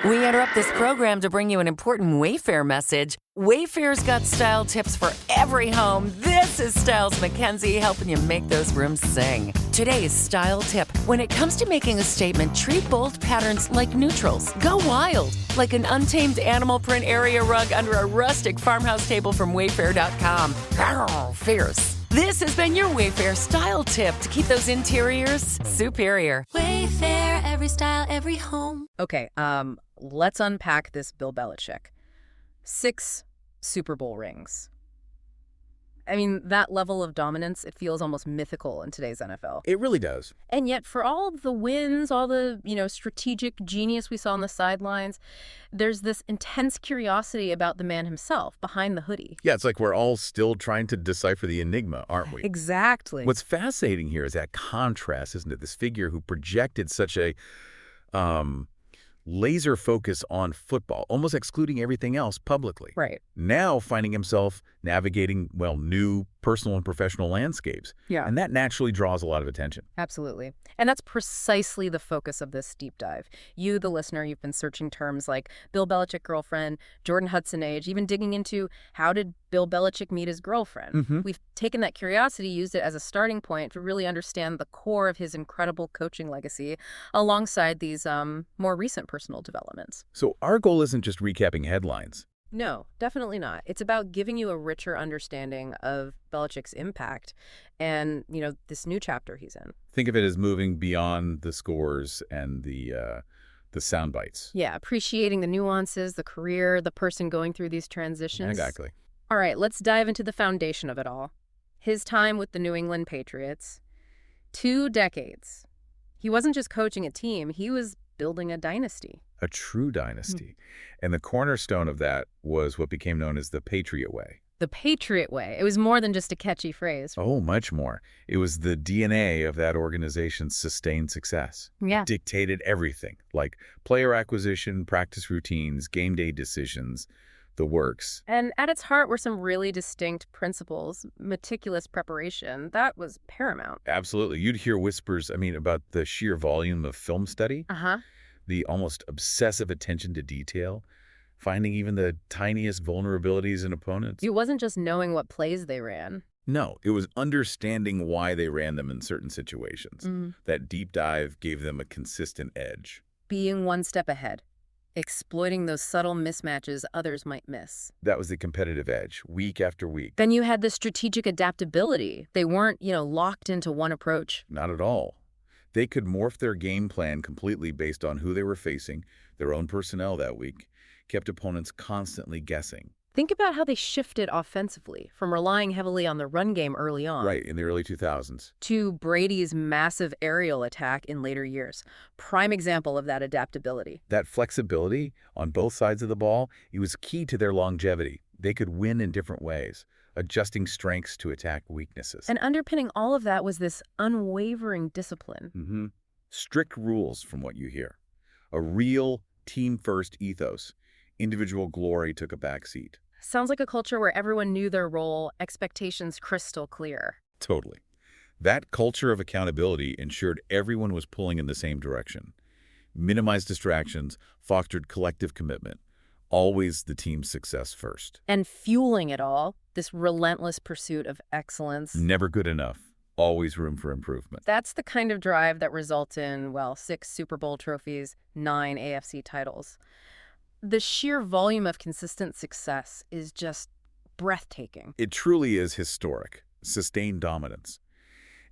We interrupt this program to bring you an important Wayfair message. Wayfair's got style tips for every home. This is Styles McKenzie helping you make those rooms sing. Today's style tip. When it comes to making a statement, treat bold patterns like neutrals. Go wild, like an untamed animal print area rug under a rustic farmhouse table from Wayfair.com. Arr, fierce. This has been your Wayfair style tip to keep those interiors superior. Wayfair, every style, every home. Okay, let's unpack this Bill Belichick. 6 Super Bowl rings. I mean, that level of dominance, it feels almost mythical in today's NFL. It really does. And yet, for all of the wins, all the, strategic genius we saw on the sidelines, there's this intense curiosity about the man himself behind the hoodie. Yeah, it's like we're all still trying to decipher the enigma, aren't we? Exactly. What's fascinating here is that contrast, isn't it? This figure who projected such a laser focus on football, almost excluding everything else publicly. Right. Now finding himself navigating, new personal and professional landscapes. Yeah. And that naturally draws a lot of attention. Absolutely. And that's precisely the focus of this deep dive. You, the listener, you've been searching terms like Bill Belichick girlfriend, Jordan Hudson age, even digging into how did Bill Belichick meet his girlfriend. Mm-hmm. We've taken that curiosity, used it as a starting point to really understand the core of his incredible coaching legacy alongside these more recent personal developments. So our goal isn't just recapping headlines. No, definitely not. It's about giving you a richer understanding of Belichick's impact and, this new chapter he's in. Think of it as moving beyond the scores and the sound bites. Yeah, appreciating the nuances, the career, the person going through these transitions. Exactly. All right, let's dive into the foundation of it all. His time with the New England Patriots. 2 decades. He wasn't just coaching a team, he was building a dynasty. A true dynasty. And the cornerstone of that was what became known as the Patriot Way. The Patriot Way. It was more than just a catchy phrase. Oh, much more. It was the DNA of that organization's sustained success. Yeah. Dictated everything, like player acquisition, practice routines, game day decisions, the works. And at its heart were some really distinct principles, meticulous preparation. That was paramount. Absolutely. You'd hear whispers, about the sheer volume of film study. Uh-huh. The almost obsessive attention to detail, finding even the tiniest vulnerabilities in opponents. It wasn't just knowing what plays they ran. No, it was understanding why they ran them in certain situations. That deep dive gave them a consistent edge. Being one step ahead, exploiting those subtle mismatches others might miss. That was the competitive edge, week after week. Then you had the strategic adaptability. They weren't, locked into one approach. Not at all. They could morph their game plan completely based on who they were facing, their own personnel that week, kept opponents constantly guessing. Think about how they shifted offensively, from relying heavily on the run game early on. Right, in the early 2000s. To Brady's massive aerial attack in later years. Prime example of that adaptability. That flexibility on both sides of the ball, it was key to their longevity. They could win in different ways, adjusting strengths to attack weaknesses. And underpinning all of that was this unwavering discipline. Strict rules, from what you hear. A real team-first ethos. Individual glory took a backseat. Sounds like a culture where everyone knew their role, expectations crystal clear. Totally. That culture of accountability ensured everyone was pulling in the same direction. Minimized distractions, fostered collective commitment. Always the team's success first. And fueling it all, this relentless pursuit of excellence. Never good enough. Always room for improvement. That's the kind of drive that results in, 6 Super Bowl trophies, 9 AFC titles. The sheer volume of consistent success is just breathtaking. It truly is historic, sustained dominance.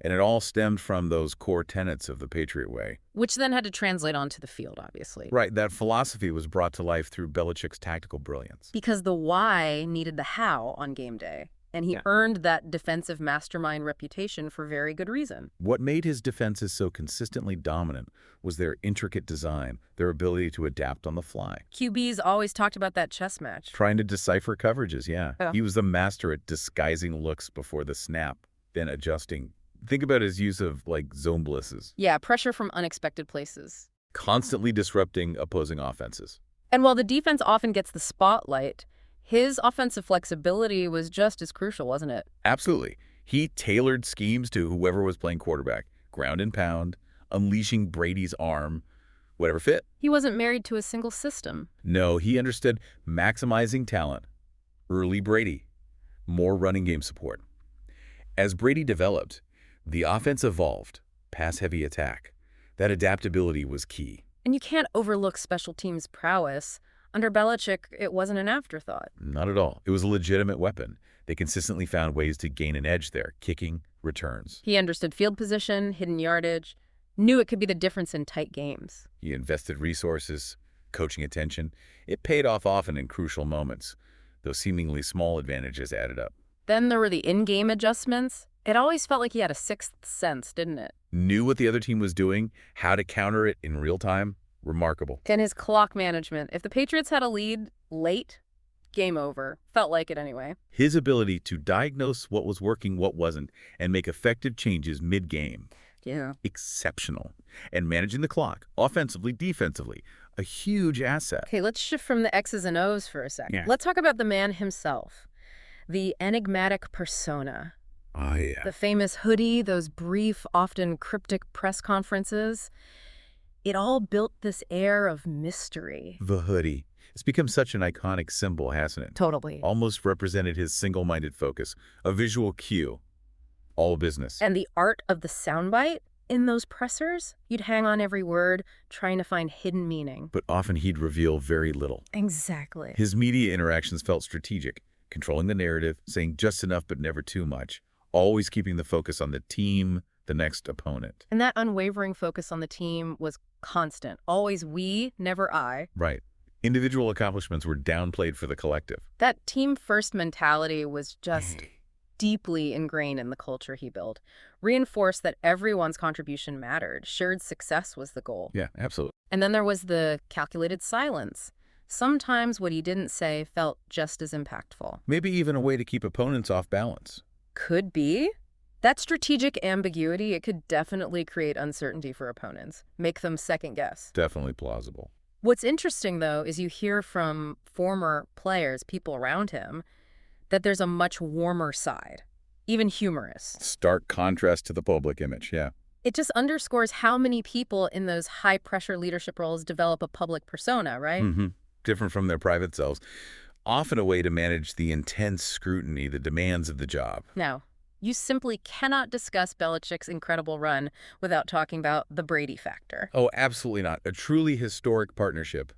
And it all stemmed from those core tenets of the Patriot Way. Which then had to translate onto the field, obviously. Right, that philosophy was brought to life through Belichick's tactical brilliance. Because the why needed the how on game day. And he earned that defensive mastermind reputation for very good reason. What made his defenses so consistently dominant was their intricate design, their ability to adapt on the fly. QBs always talked about that chess match. Trying to decipher coverages, yeah. Yeah. He was the master at disguising looks before the snap, then adjusting. Think about his use of, zone blitzes. Yeah, pressure from unexpected places. Constantly disrupting opposing offenses. And while the defense often gets the spotlight, his offensive flexibility was just as crucial, wasn't it? Absolutely. He tailored schemes to whoever was playing quarterback. Ground and pound, unleashing Brady's arm, Whatever fit. He wasn't married to a single system. No, he understood maximizing talent. Early Brady. More running game support. As Brady developed, the offense evolved. Pass-heavy attack. That adaptability was key. And you can't overlook special teams' prowess. Under Belichick, it wasn't an afterthought. Not at all. It was a legitimate weapon. They consistently found ways to gain an edge there, kicking, returns. He understood field position, hidden yardage, knew it could be the difference in tight games. He invested resources, coaching attention. It paid off often in crucial moments. Those seemingly small advantages added up. Then there were the in-game adjustments. It always felt like he had a sixth sense, didn't it? Knew what the other team was doing, how to counter it in real time. Remarkable. And his clock management. If the Patriots had a lead late, game over. Felt like it anyway. His ability to diagnose what was working, what wasn't, and make effective changes mid-game. Yeah. Exceptional. And managing the clock, offensively, defensively, a huge asset. Okay, let's shift from the X's and O's for a second. Yeah. Let's talk about the man himself. The enigmatic persona. Oh, yeah. The famous hoodie, those brief, often cryptic press conferences. It all built this air of mystery. The hoodie. It's become such an iconic symbol, hasn't it? Totally. Almost represented his single-minded focus, a visual cue. All business. And the art of the soundbite in those pressers, you'd hang on every word, trying to find hidden meaning. But often he'd reveal very little. Exactly. His media interactions felt strategic, controlling the narrative, saying just enough but never too much, always keeping the focus on the team, the next opponent. And that unwavering focus on the team was constant. Always we, never I. Right. Individual accomplishments were downplayed for the collective. That team-first mentality was just deeply ingrained in the culture he built. Reinforced that everyone's contribution mattered. Shared success was the goal. Yeah, absolutely. And then there was the calculated silence. Sometimes what he didn't say felt just as impactful. Maybe even a way to keep opponents off balance. Could be. That strategic ambiguity, it could definitely create uncertainty for opponents, make them second guess. Definitely plausible. What's interesting, though, is you hear from former players, people around him, that there's a much warmer side, even humorous. Stark contrast to the public image, yeah. It just underscores how many people in those high-pressure leadership roles develop a public persona, right? Mm-hmm. Different from their private selves. Often a way to manage the intense scrutiny, the demands of the job. Now, you simply cannot discuss Belichick's incredible run without talking about the Brady factor. Oh, absolutely not. A truly historic partnership.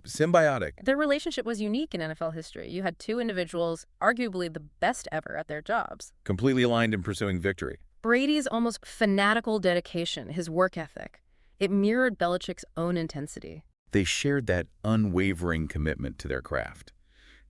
Symbiotic. Their relationship was unique in NFL history. You had two individuals, arguably the best ever at their jobs. Completely aligned in pursuing victory. Brady's almost fanatical dedication, his work ethic, it mirrored Belichick's own intensity. They shared that unwavering commitment to their craft.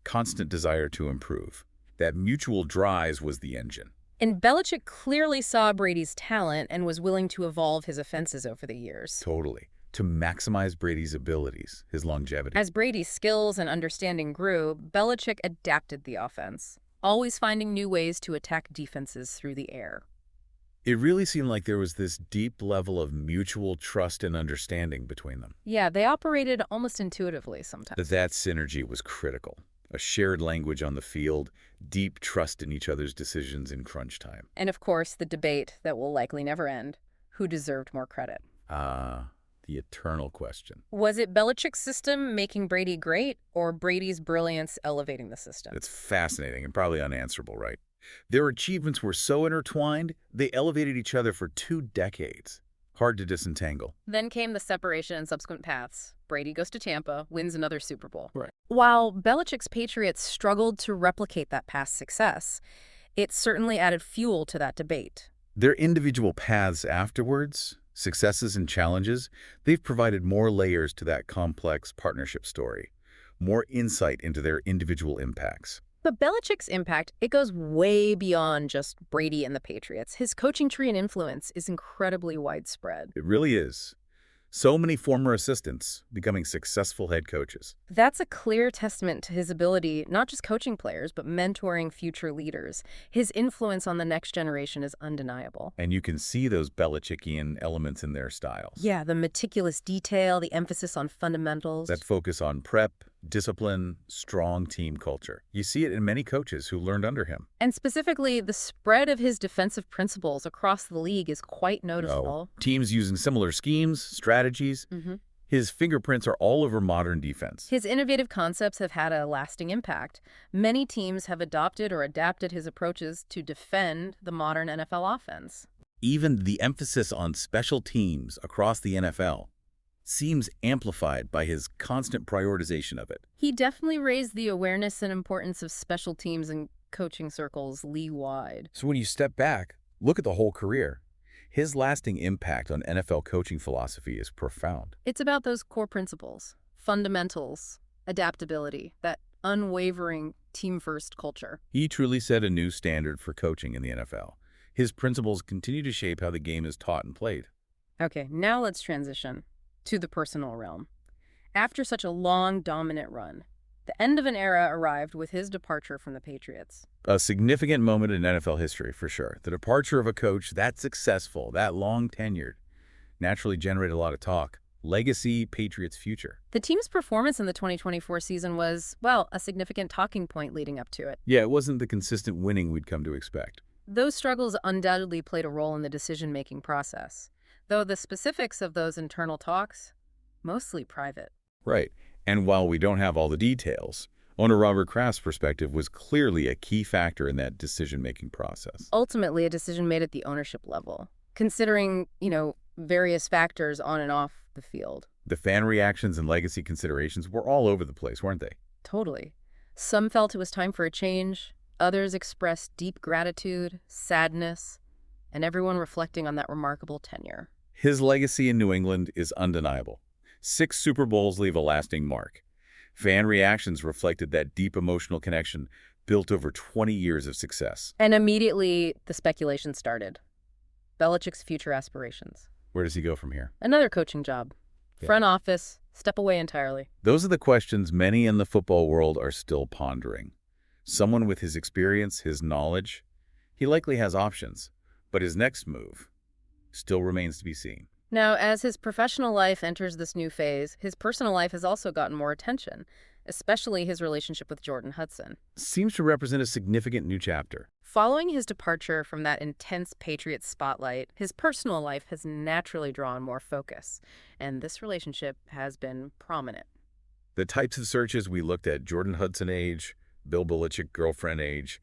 Constant desire to improve. That mutual drive was the engine. And Belichick clearly saw Brady's talent and was willing to evolve his offenses over the years. Totally. To maximize Brady's abilities, his longevity. As Brady's skills and understanding grew, Belichick adapted the offense, always finding new ways to attack defenses through the air. It really seemed like there was this deep level of mutual trust and understanding between them. Yeah, they operated almost intuitively sometimes. That synergy was critical. A shared language on the field, deep trust in each other's decisions in crunch time. And of course, the debate that will likely never end, who deserved more credit? The eternal question. Was it Belichick's system making Brady great, or Brady's brilliance elevating the system? It's fascinating and probably unanswerable, right? Their achievements were so intertwined, they elevated each other for 2 decades. Hard to disentangle. Then came the separation and subsequent paths. Brady goes to Tampa, wins another Super Bowl. Right. While Belichick's Patriots struggled to replicate that past success, it certainly added fuel to that debate. Their individual paths afterwards, successes and challenges, they've provided more layers to that complex partnership story, more insight into their individual impacts. But Belichick's impact, it goes way beyond just Brady and the Patriots. His coaching tree and influence is incredibly widespread. It really is. So many former assistants becoming successful head coaches. That's a clear testament to his ability, not just coaching players, but mentoring future leaders. His influence on the next generation is undeniable. And you can see those Belichickian elements in their styles. Yeah, the meticulous detail, the emphasis on fundamentals. That focus on prep, discipline, strong team culture. You see it in many coaches who learned under him. And specifically, the spread of his defensive principles across the league is quite noticeable. Teams using similar schemes, strategies, His fingerprints are all over modern defense. His innovative concepts have had a lasting impact. Many teams have adopted or adapted his approaches to defend the modern NFL offense. Even the emphasis on special teams across the NFL seems amplified by his constant prioritization of it. He definitely raised the awareness and importance of special teams in coaching circles league-wide. So when you step back, look at the whole career. His lasting impact on NFL coaching philosophy is profound. It's about those core principles, fundamentals, adaptability, that unwavering team-first culture. He truly set a new standard for coaching in the NFL. His principles continue to shape how the game is taught and played. Okay, now let's transition to the personal realm. After such a long, dominant run, the end of an era arrived with his departure from the Patriots. A significant moment in NFL history, for sure. The departure of a coach that successful, that long tenured, naturally generated a lot of talk. Legacy, Patriots' future. The team's performance in the 2024 season was, well, a significant talking point leading up to it. Yeah, it wasn't the consistent winning we'd come to expect. Those struggles undoubtedly played a role in the decision-making process, though the specifics of those internal talks, mostly private. Right. And while we don't have all the details, owner Robert Kraft's perspective was clearly a key factor in that decision-making process. Ultimately, a decision made at the ownership level, considering, various factors on and off the field. The fan reactions and legacy considerations were all over the place, weren't they? Totally. Some felt it was time for a change. Others expressed deep gratitude, sadness, and everyone reflecting on that remarkable tenure. His legacy in New England is undeniable. 6 Super Bowls leave a lasting mark. Fan reactions reflected that deep emotional connection built over 20 years of success. And immediately, the speculation started. Belichick's future aspirations. Where does he go from here? Another coaching job. Front office, step away entirely. Those are the questions many in the football world are still pondering. Someone with his experience, his knowledge, he likely has options, but his next move still remains to be seen. Now, as his professional life enters this new phase, his personal life has also gotten more attention, especially his relationship with Jordan Hudson. Seems to represent a significant new chapter. Following his departure from that intense Patriots spotlight, his personal life has naturally drawn more focus, and this relationship has been prominent. The types of searches we looked at, Jordan Hudson age, Bill Belichick girlfriend age,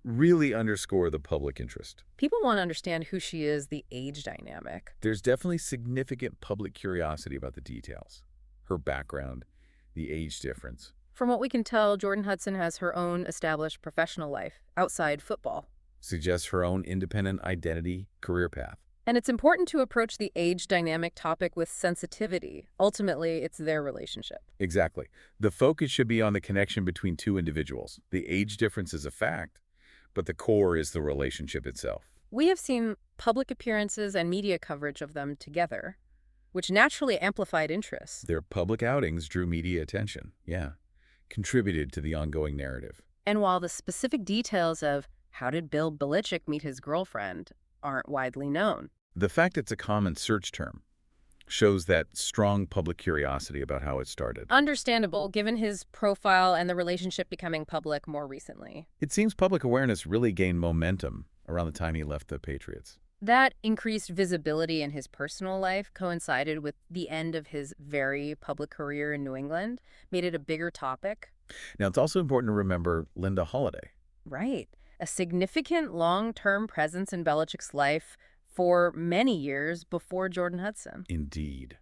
really underscore the public interest. People want to understand who she is, the age dynamic. There's definitely significant public curiosity about the details. Her background, the age difference. From what we can tell, Jordan Hudson has her own established professional life outside football. Suggests her own independent identity, career path. And it's important to approach the age dynamic topic with sensitivity. Ultimately, it's their relationship. Exactly. The focus should be on the connection between two individuals. The age difference is a fact, but the core is the relationship itself. We have seen public appearances and media coverage of them together, which naturally amplified interest. Their public outings drew media attention, contributed to the ongoing narrative. And while the specific details of how did Bill Belichick meet his girlfriend aren't widely known, the fact it's a common search term shows that strong public curiosity about how it started. Understandable, given his profile and the relationship becoming public more recently. It seems public awareness really gained momentum around the time he left the Patriots. That increased visibility in his personal life coincided with the end of his very public career in New England, made it a bigger topic. Now, it's also important to remember Linda Holliday. Right. A significant long-term presence in Belichick's life for many years before Jordan Hudson. Indeed.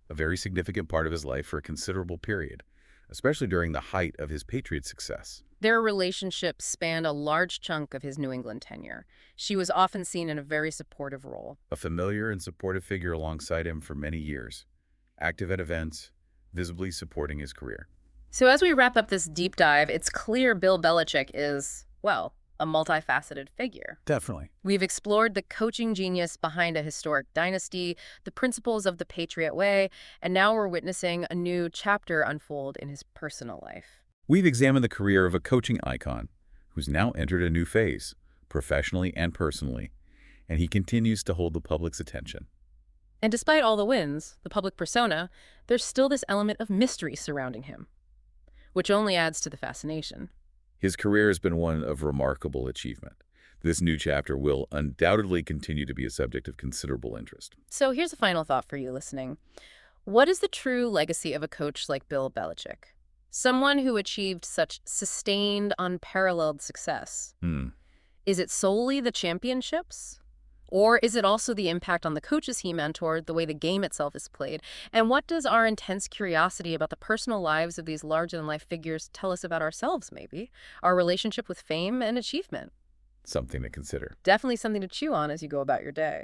A very significant part of his life for a considerable period, especially during the height of his Patriots success. Their relationship spanned a large chunk of his New England tenure. She was often seen in a very supportive role. A familiar and supportive figure alongside him for many years, active at events, visibly supporting his career. So as we wrap up this deep dive, it's clear Bill Belichick is, well, a multifaceted figure. Definitely. We've explored the coaching genius behind a historic dynasty, the principles of the Patriot way, and now we're witnessing a new chapter unfold in his personal life. We've examined the career of a coaching icon who's now entered a new phase, professionally and personally, and he continues to hold the public's attention. And despite all the wins, the public persona, there's still this element of mystery surrounding him, which only adds to the fascination. His career has been one of remarkable achievement. This new chapter will undoubtedly continue to be a subject of considerable interest. So here's a final thought for you listening. What is the true legacy of a coach like Bill Belichick? Someone who achieved such sustained, unparalleled success. Hmm. Is it solely the championships? Or is it also the impact on the coaches he mentored, the way the game itself is played? And what does our intense curiosity about the personal lives of these larger-than-life figures tell us about ourselves, maybe? Our relationship with fame and achievement? Something to consider. Definitely something to chew on as you go about your day.